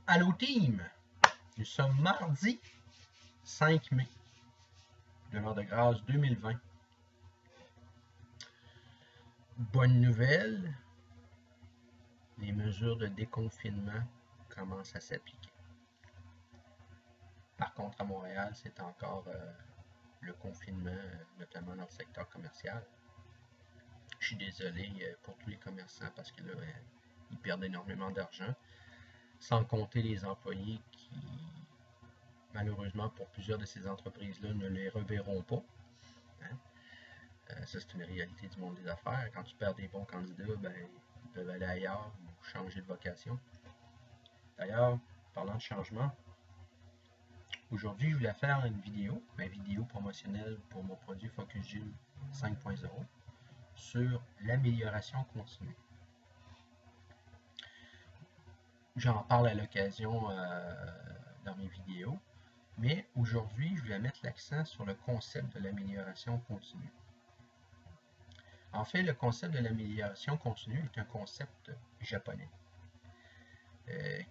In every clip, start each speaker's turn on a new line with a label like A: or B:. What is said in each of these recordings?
A: Allô team! Nous sommes mardi 5 mai de l'an de grâce 2020. Bonne nouvelle, les mesures de déconfinement commencent à s'appliquer. Par contre, à Montréal, c'est encore le confinement, notamment dans le secteur commercial. Je suis désolé pour tous les commerçants parce que là, ils perdent énormément d'argent, sans compter les employés qui, malheureusement, pour plusieurs de ces entreprises-là, ne les reverront pas. Ça, c'est une réalité du monde des affaires. Quand tu perds des bons candidats, ben, ils peuvent aller ailleurs ou changer de vocation. D'ailleurs, parlant de changement, aujourd'hui, je voulais faire une vidéo, ma vidéo promotionnelle pour mon produit Focus Gym 5.0 sur l'amélioration continue. J'en parle à l'occasion dans mes vidéos, mais aujourd'hui, je voulais mettre l'accent sur le concept de l'amélioration continue. En fait, le concept de l'amélioration continue est un concept japonais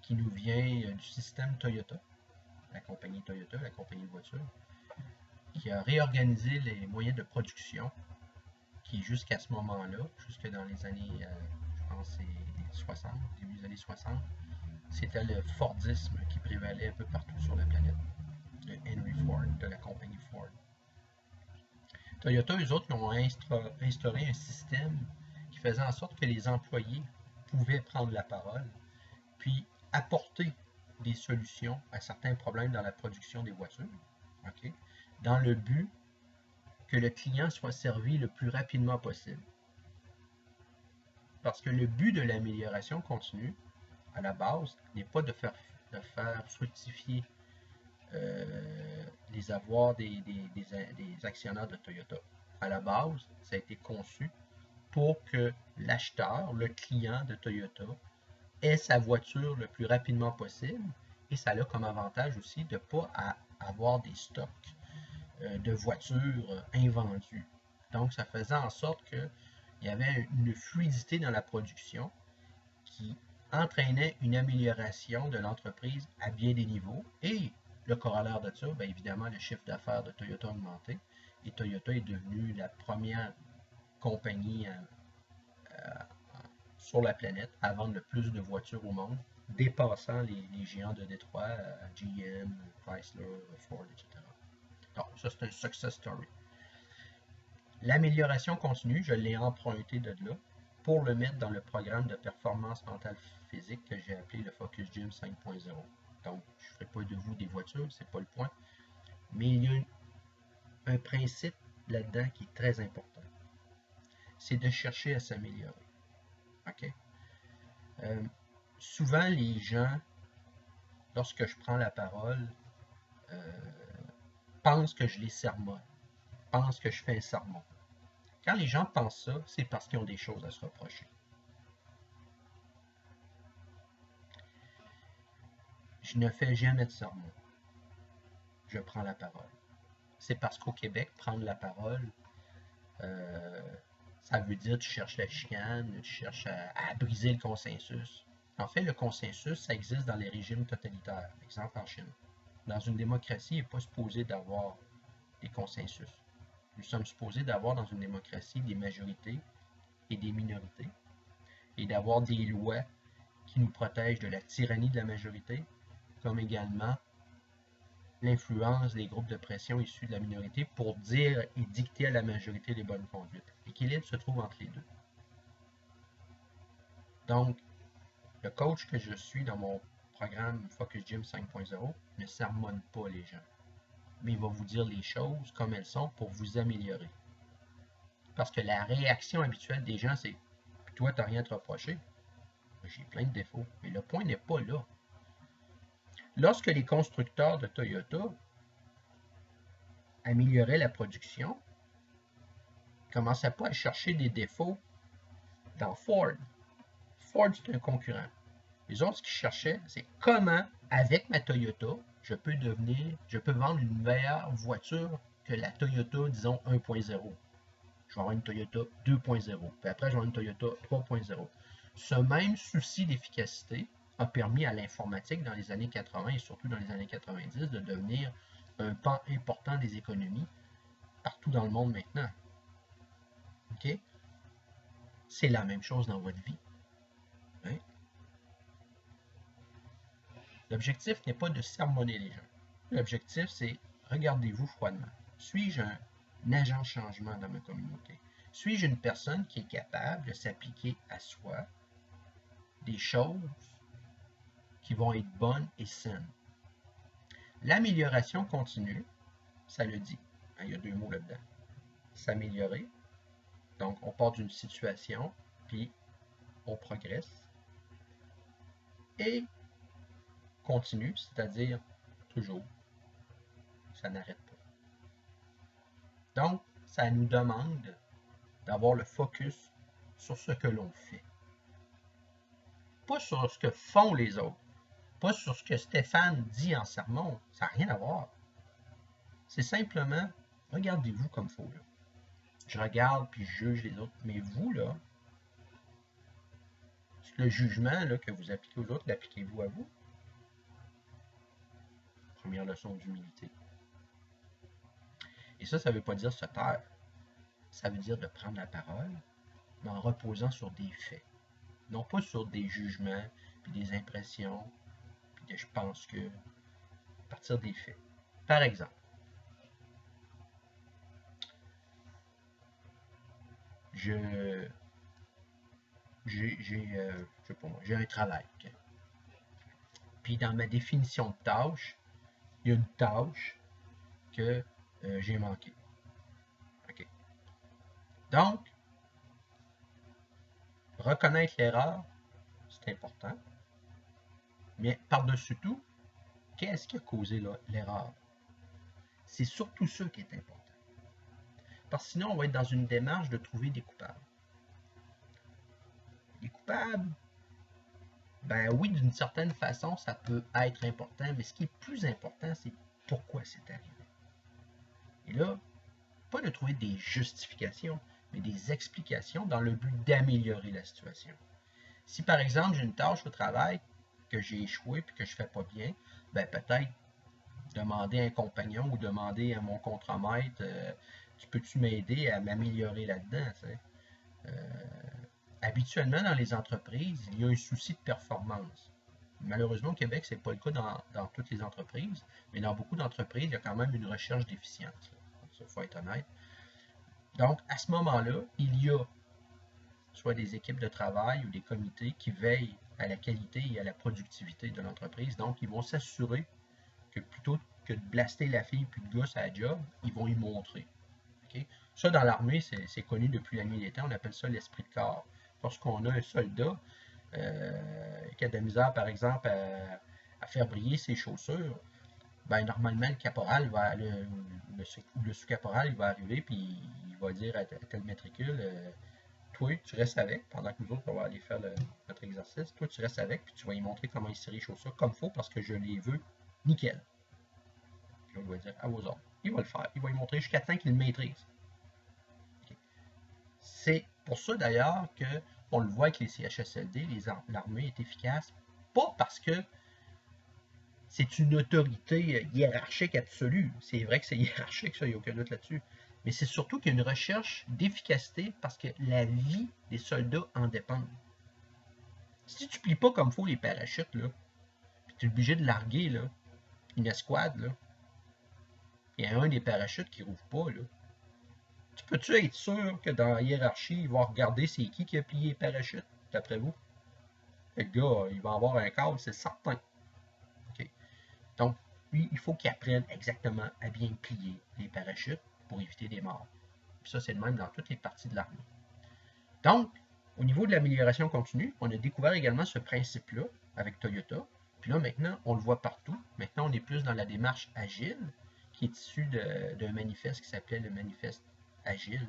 A: qui nous vient du système Toyota, la compagnie Toyota, la compagnie de voitures, qui a réorganisé les moyens de production qui, jusqu'à ce moment-là, jusque dans les années, je pense, c'est 60, début des années 60, c'était le Fordisme qui prévalait un peu partout sur la planète, de Henry Ford, de la compagnie Ford. Toyota, eux autres, ont instauré un système qui faisait en sorte que les employés pouvaient prendre la parole, puis apporter des solutions à certains problèmes dans la production des voitures, okay, dans le but que le client soit servi le plus rapidement possible. Parce que le but de l'amélioration continue, à la base, n'est pas de faire fructifier les avoirs des actionnaires de Toyota. À la base, ça a été conçu pour que l'acheteur, le client de Toyota, ait sa voiture le plus rapidement possible, et ça a comme avantage aussi de ne pas avoir des stocks de voitures invendues. Donc, ça faisait en sorte qu'il y avait une fluidité dans la production qui entraînait une amélioration de l'entreprise à bien des niveaux, et le corollaire de ça, bien évidemment, le chiffre d'affaires de Toyota a augmenté, et Toyota est devenue la première compagnie sur la planète à vendre le plus de voitures au monde, dépassant les géants de Détroit, GM, Chrysler, Ford, etc. Donc, ça, c'est un success story. L'amélioration continue, je l'ai emprunté de là pour le mettre dans le programme de performance mentale physique que j'ai appelé le Focus Gym 5.0. Donc, je ne ferai pas de vous des voitures, c'est pas le point. Mais il y a un principe là-dedans qui est très important. C'est de chercher à s'améliorer. OK? Souvent, les gens, lorsque je prends la parole, pensent que je les sermonne, pensent que je fais un sermon. Quand les gens pensent ça, c'est parce qu'ils ont des choses à se reprocher. Je ne fais jamais de sermon. Je prends la parole. C'est parce qu'au Québec, prendre la parole, ça veut dire que tu cherches la chicane, tu cherches à briser le consensus. En fait, le consensus, ça existe dans les régimes totalitaires. Exemple en Chine. Dans une démocratie, il n'est pas supposé d'avoir des consensus. Nous sommes supposés d'avoir dans une démocratie des majorités et des minorités, et d'avoir des lois qui nous protègent de la tyrannie de la majorité, comme également l'influence des groupes de pression issus de la minorité pour dire et dicter à la majorité les bonnes conduites. L'équilibre se trouve entre les deux. Donc, le coach que je suis dans mon programme Focus Gym 5.0 ne sermonne pas les gens, mais il va vous dire les choses comme elles sont pour vous améliorer. Parce que la réaction habituelle des gens, c'est « toi, tu n'as rien à te reprocher. J'ai plein de défauts. » Mais le point n'est pas là. Lorsque les constructeurs de Toyota amélioraient la production, ils ne commençaient pas à chercher des défauts dans Ford. Ford, c'est un concurrent. Les autres, ce qu'ils cherchaient, c'est comment, avec ma Toyota, je peux vendre une meilleure voiture que la Toyota, disons, 1.0. Je vais avoir une Toyota 2.0. Puis après, je vais avoir une Toyota 3.0. Ce même souci d'efficacité a permis à l'informatique dans les années 80 et surtout dans les années 90 de devenir un pan important des économies partout dans le monde maintenant. OK? C'est la même chose dans votre vie. Hein? L'objectif n'est pas de sermonner les gens. L'objectif, c'est regardez-vous froidement. Suis-je un agent de changement dans ma communauté? Suis-je une personne qui est capable de s'appliquer à soi des choses qui vont être bonnes et saines? L'amélioration continue, ça le dit. Il y a deux mots là-dedans. S'améliorer. Donc, on part d'une situation, puis on progresse. Et continue, c'est-à-dire toujours. Ça n'arrête pas. Donc, ça nous demande d'avoir le focus sur ce que l'on fait. Pas sur ce que font les autres. Pas sur ce que Stéphane dit en sermon. Ça n'a rien à voir. C'est simplement, regardez-vous comme il faut. Là. Je regarde puis je juge les autres. Mais vous, là, le jugement là, que vous appliquez aux autres, l'appliquez-vous à vous? Première leçon d'humilité. Et ça ne veut pas dire se taire. Ça veut dire de prendre la parole, mais en reposant sur des faits. Non pas sur des jugements, puis des impressions, puis que je pense que, à partir des faits. Par exemple, j'ai un travail. Okay? Puis dans ma définition de tâche, il y a une tâche que j'ai manquée. Okay. Donc, reconnaître l'erreur, c'est important. Mais par-dessus tout, qu'est-ce qui a causé l'erreur? C'est surtout ça qui est important. Parce que sinon, on va être dans une démarche de trouver des coupables. Les coupables, ben oui, d'une certaine façon, ça peut être important, mais ce qui est plus important, c'est pourquoi c'est arrivé. Et là, pas de trouver des justifications, mais des explications dans le but d'améliorer la situation. Si par exemple, j'ai une tâche au travail que j'ai échoué et que je ne fais pas bien, ben peut-être demander à un compagnon ou demander à mon contremaître tu peux-tu m'aider à m'améliorer là-dedans? Habituellement, dans les entreprises, il y a un souci de performance. Malheureusement, au Québec, ce n'est pas le cas dans toutes les entreprises, mais dans beaucoup d'entreprises, il y a quand même une recherche d'efficience. Il faut être honnête. Donc, à ce moment-là, il y a soit des équipes de travail ou des comités qui veillent à la qualité et à la productivité de l'entreprise. Donc, ils vont s'assurer que plutôt que de blaster la fille puis le gars à la job, ils vont y montrer. Okay? Ça, dans l'armée, c'est connu depuis la nuit des temps. On appelle ça l'esprit de corps. Lorsqu'on a un soldat qui a de la misère, par exemple, à faire briller ses chaussures, ben, normalement, le caporal le sous-caporal, il va arriver puis il va dire à tel matricule toi, tu restes avec, pendant que nous autres, on va aller faire notre exercice. Toi, tu restes avec, puis tu vas lui montrer comment il cirer les chaussures comme il faut parce que je les veux nickel. Puis on va dire à vos ordres. Il va le faire. Il va lui montrer jusqu'à temps qu'il le maîtrise. Okay. C'est pour ça d'ailleurs qu'on le voit avec les CHSLD, l'armée est efficace, pas parce que c'est une autorité hiérarchique absolue. C'est vrai que c'est hiérarchique, ça, il n'y a aucun doute là-dessus. Mais c'est surtout qu'il y a une recherche d'efficacité parce que la vie des soldats en dépend. Si tu plies pas comme il faut les parachutes, là, puis tu es obligé de larguer là, une escouade, là, il y a un des parachutes qui ne rouvre pas, là. Tu peux-tu être sûr que dans la hiérarchie, il va regarder c'est qui a plié les parachutes, d'après vous? Le gars, il va avoir un câble, c'est certain. Okay. Donc, lui, il faut qu'il apprenne exactement à bien plier les parachutes pour éviter des morts. Puis ça, c'est le même dans toutes les parties de l'armée. Donc, au niveau de l'amélioration continue, on a découvert également ce principe-là avec Toyota. Puis là, maintenant, on le voit partout. Maintenant, on est plus dans la démarche agile, qui est issue d'un manifeste qui s'appelait le manifeste agile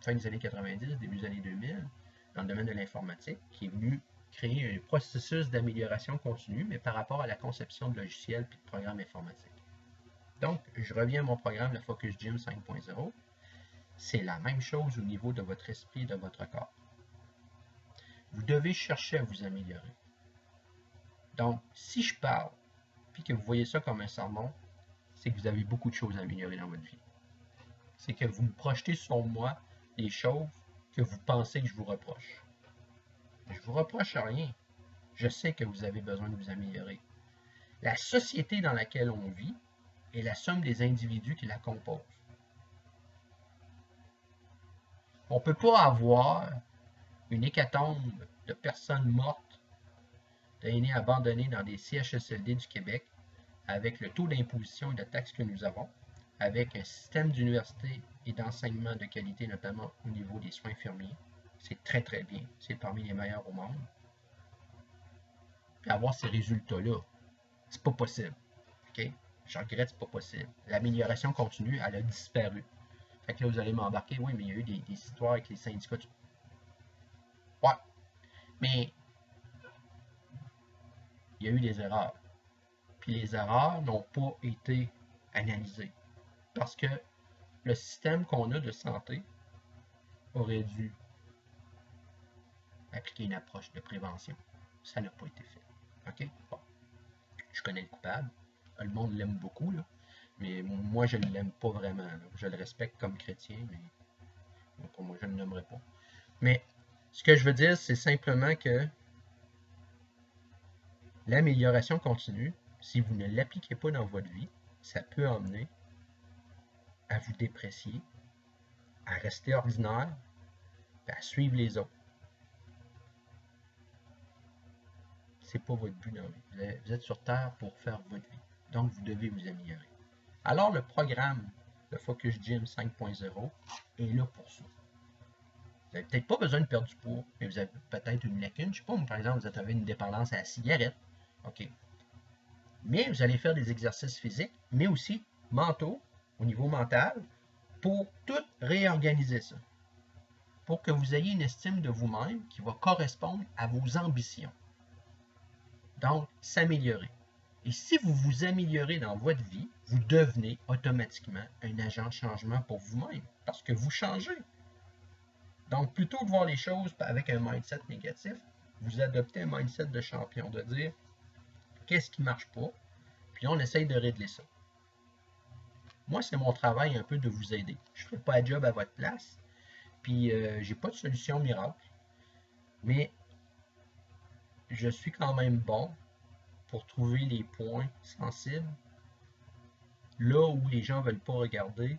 A: fin des années 90, début des années 2000, dans le domaine de l'informatique, qui est venu créer un processus d'amélioration continue, mais par rapport à la conception de logiciels et de programmes informatiques. Donc, je reviens à mon programme, le Focus Gym 5.0. C'est la même chose au niveau de votre esprit et de votre corps. Vous devez chercher à vous améliorer. Donc, si je parle, puis que vous voyez ça comme un sermon, c'est que vous avez beaucoup de choses à améliorer dans votre vie. C'est que vous me projetez sur moi les choses que vous pensez que je vous reproche. Je ne vous reproche rien. Je sais que vous avez besoin de vous améliorer. La société dans laquelle on vit est la somme des individus qui la composent. On ne peut pas avoir une hécatombe de personnes mortes, d'aînés abandonnés dans des CHSLD du Québec, avec le taux d'imposition et de taxes que nous avons, avec un système d'université et d'enseignement de qualité, notamment au niveau des soins infirmiers. C'est très, très bien. C'est parmi les meilleurs au monde. Puis avoir ces résultats-là, c'est pas possible. OK? Je regrette, c'est pas possible. L'amélioration continue, elle a disparu. Fait que là, vous allez m'embarquer, oui, mais il y a eu des histoires avec les syndicats. Ouais, mais il y a eu des erreurs. Puis les erreurs n'ont pas été analysées. Parce que le système qu'on a de santé aurait dû appliquer une approche de prévention. Ça n'a pas été fait. OK? Bon. Je connais le coupable. Le monde l'aime beaucoup, là. Mais moi, je ne l'aime pas vraiment. Là. Je le respecte comme chrétien, mais pour moi, je ne l'aimerais pas. Mais ce que je veux dire, c'est simplement que l'amélioration continue, si vous ne l'appliquez pas dans votre vie, ça peut emmener à vous déprécier, à rester ordinaire, à suivre les autres. C'est pas votre but dans la vie. Vous êtes sur Terre pour faire votre vie. Donc, vous devez vous améliorer. Alors, le programme, le Focus Gym 5.0, est là pour ça. Vous n'avez peut-être pas besoin de perdre du poids, mais vous avez peut-être une lacune. Je ne sais pas, par exemple, vous avez une dépendance à la cigarette. OK. Mais vous allez faire des exercices physiques, mais aussi mentaux, au niveau mental, pour tout réorganiser ça. Pour que vous ayez une estime de vous-même qui va correspondre à vos ambitions. Donc, s'améliorer. Et si vous vous améliorez dans votre vie, vous devenez automatiquement un agent de changement pour vous-même, parce que vous changez. Donc, plutôt que de voir les choses avec un mindset négatif, vous adoptez un mindset de champion, de dire qu'est-ce qui ne marche pas, puis on essaye de régler ça. Moi, c'est mon travail un peu de vous aider. Je ne ferai pas un job à votre place, puis j'ai pas de solution miracle, mais je suis quand même bon pour trouver les points sensibles, là où les gens ne veulent pas regarder,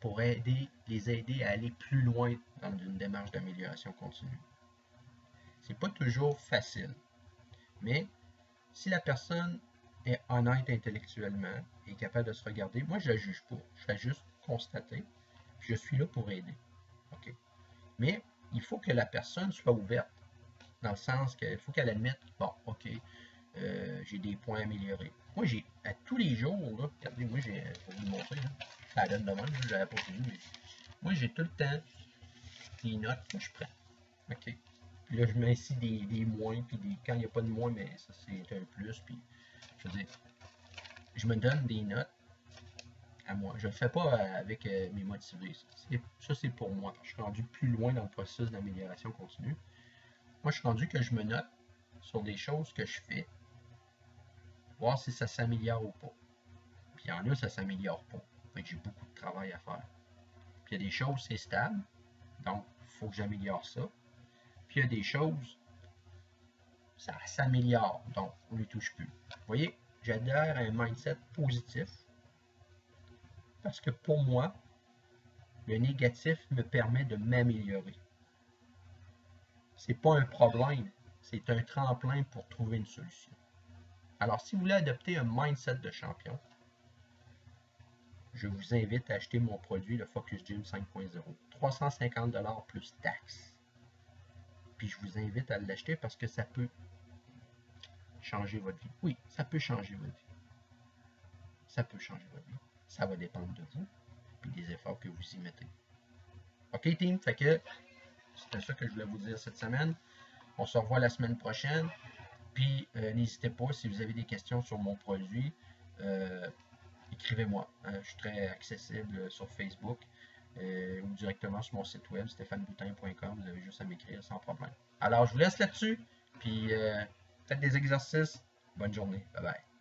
A: pour les aider à aller plus loin dans une démarche d'amélioration continue. C'est pas toujours facile, mais si la personne est honnête intellectuellement, est capable de se regarder, moi je ne la juge pas, je fais juste constater, puis je suis là pour aider. Okay? Mais il faut que la personne soit ouverte, dans le sens qu'il faut qu'elle admette, bon, ok, j'ai des points à améliorer. Moi, j'ai, à tous les jours, là, regardez, moi, j'ai, pour vous montrer, là, ça donne de même, je l'avais pas fini, mais moi, j'ai tout le temps des notes que je prends. OK? Puis là, je mets ici des moins, puis quand il n'y a pas de moins, mais ça, c'est un plus, puis je veux dire, je me donne des notes à moi. Je ne le fais pas avec mes motivés. Ça, c'est pour moi. Je suis rendu plus loin dans le processus d'amélioration continue. Moi, je suis rendu que je me note sur des choses que je fais, voir si ça s'améliore ou pas. Puis il y en a, ça ne s'améliore pas. Fait que j'ai beaucoup de travail à faire. Puis il y a des choses, c'est stable. Donc, il faut que j'améliore ça. Puis il y a des choses, ça s'améliore. Donc, on ne les touche plus. Vous voyez, j'adhère à un mindset positif. Parce que pour moi, le négatif me permet de m'améliorer. C'est pas un problème, c'est un tremplin pour trouver une solution. Alors, si vous voulez adopter un mindset de champion, je vous invite à acheter mon produit, le Focus Gym 5.0. 350 $ plus taxes. Puis je vous invite à l'acheter parce que ça peut changer votre vie. Oui, ça peut changer votre vie. Ça peut changer votre vie. Ça va dépendre de vous et des efforts que vous y mettez. OK, team? Fait que c'était ça que je voulais vous dire cette semaine. On se revoit la semaine prochaine. Puis n'hésitez pas, si vous avez des questions sur mon produit, écrivez-moi. Je suis très accessible sur Facebook ou directement sur mon site web stéphaneboutin.com. Vous avez juste juste à m'écrire sans problème. Alors, je vous laisse là-dessus, puis faites des exercices. Bonne journée. Bye bye.